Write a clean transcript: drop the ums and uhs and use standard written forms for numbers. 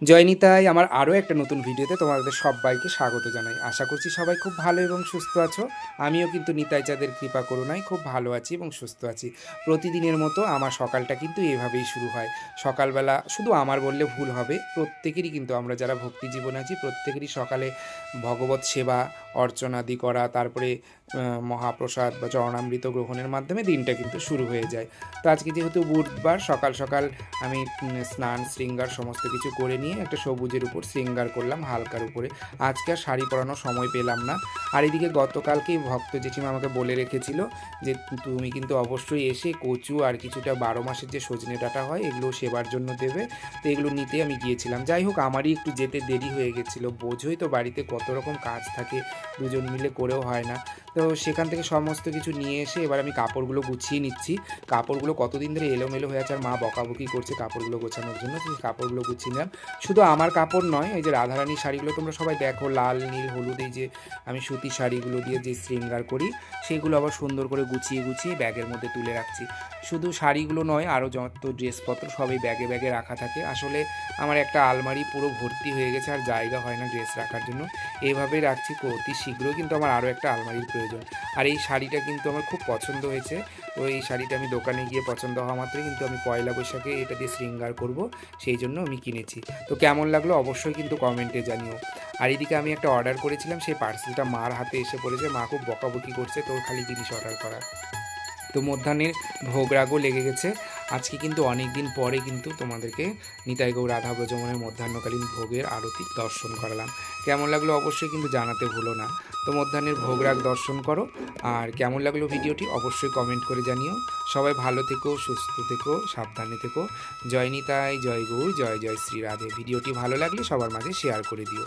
জয় নিতাই, আমার আরও একটা নতুন ভিডিওতে তোমাদের সবাইকে স্বাগত জানাই। আশা করছি সবাই খুব ভালো এবং সুস্থ আছো। আমিও কিন্তু নিতাই চাঁদের কৃপা করুণায় খুব ভালো আছি এবং সুস্থ আছি। প্রতিদিনের মতো আমার সকালটা কিন্তু এভাবেই শুরু হয়। সকালবেলা শুধু আমার বললে ভুল হবে, প্রত্যেকেরই কিন্তু আমরা যারা ভক্তি জীবনে আছি প্রত্যেকেরই সকালে ভগবত সেবা অর্চনাদি করা, তারপরে মহাপ্রসাদ বা চরণামৃত গ্রহণের মাধ্যমে দিনটা কিন্তু শুরু হয়ে যায়। তো আজকে যেহেতু বুধবার, সকাল সকাল আমি স্নান শৃঙ্গার সমস্ত কিছু করে নিয়ে একটা সবুজের উপর শৃঙ্গার করলাম হালকার উপরে। আজকে আর শাড়ি পরানোর সময় পেলাম না। আর এদিকে গতকালকেই ভক্ত জেঠিমা আমাকে বলে রেখেছিল যে তুমি কিন্তু অবশ্যই এসে কচু আর কিছুটা 12 মাসের যে সজনে ডাঁটা হয় এগুলো সেবার জন্য দেবে। তো এগুলো নিতে আমি গিয়েছিলাম। যাই হোক, আমারই একটু যেতে দেরি হয়ে গেছিলো। বোঝোই তো বাড়িতে কত রকম কাজ থাকে, দুজন মিলে করেও হয় না। তো সেখান থেকে সমস্ত কিছু নিয়ে এসে এবার আমি কাপড়গুলো গুছিয়ে নিচ্ছি। কাপড়গুলো কতদিন ধরে এলোমেলো হয়ে আছে, আর মা বকাবকি করছে কাপড়গুলো গোছানোর জন্য। সেই কাপড়গুলো গুছিয়ে নিলাম। শুধু আমার কাপড় নয়, এই যে রাধারানীর শাড়িগুলো তোমরা সবাই দেখো, লাল নীল হলুদ, এই যে আমি সুতি শাড়িগুলো দিয়ে যে শৃঙ্গার করি সেগুলো আবার সুন্দর করে গুছিয়ে গুছিয়ে ব্যাগের মধ্যে তুলে রাখছি। শুধু শাড়িগুলো নয়, আরও যত ড্রেসপত্র সবই ব্যাগে ব্যাগে রাখা থাকে। আসলে আমার একটা আলমারি পুরো ভর্তি হয়ে গেছে, আর জায়গা হয় না ড্রেস রাখার জন্য। এইভাবেই রাখছি। অতি শীঘ্রই কিন্তু আমার আরও একটা আলমারির প্রয়োজন। আর এই শাড়িটা কিন্তু আমার খুব পছন্দ হয়েছে। তো এই শাড়িটা আমি দোকানে গিয়ে পছন্দ হওয়া মাত্রই কিন্তু আমি পয়লা বৈশাখে এটা দিয়ে শৃঙ্গার করব, সেই জন্য আমি কিনেছি। তো কেমন লাগলো অবশ্যই কিন্তু কমেন্টে জানিও। আর এদিকে আমি একটা অর্ডার করেছিলাম, সেই পার্সেলটা মার হাতে এসে পড়েছে। মা খুব বকাবকি করছে তোর খালি জিনিস অর্ডার করা। তো মধ্যাহ্নের ভোগ রাগও লেগে গেছে। আজকে কিন্তু অনেক দিন পরে কিন্তু তোমাদেরকে নিতাই গৌর রাধা ব্রজমনের মধ্যাহ্নকালীন ভোগের আরতি দর্শন করালাম। কেমন লাগলো অবশ্যই কিন্তু জানাতে ভুলো না। তো মধ্যাহ্নের ভোগ রাগ দর্শন করো। আর কেমন লাগলো ভিডিওটি অবশ্যই কমেন্ট করে জানিও। সবাই ভালো থেকো, সুস্থ থেকো, সাবধানে থেকো। জয় নিতাই, জয় গৌর, জয় জয় শ্রী রাধে। ভিডিওটি ভালো লাগলে সবার মাঝে শেয়ার করে দিও।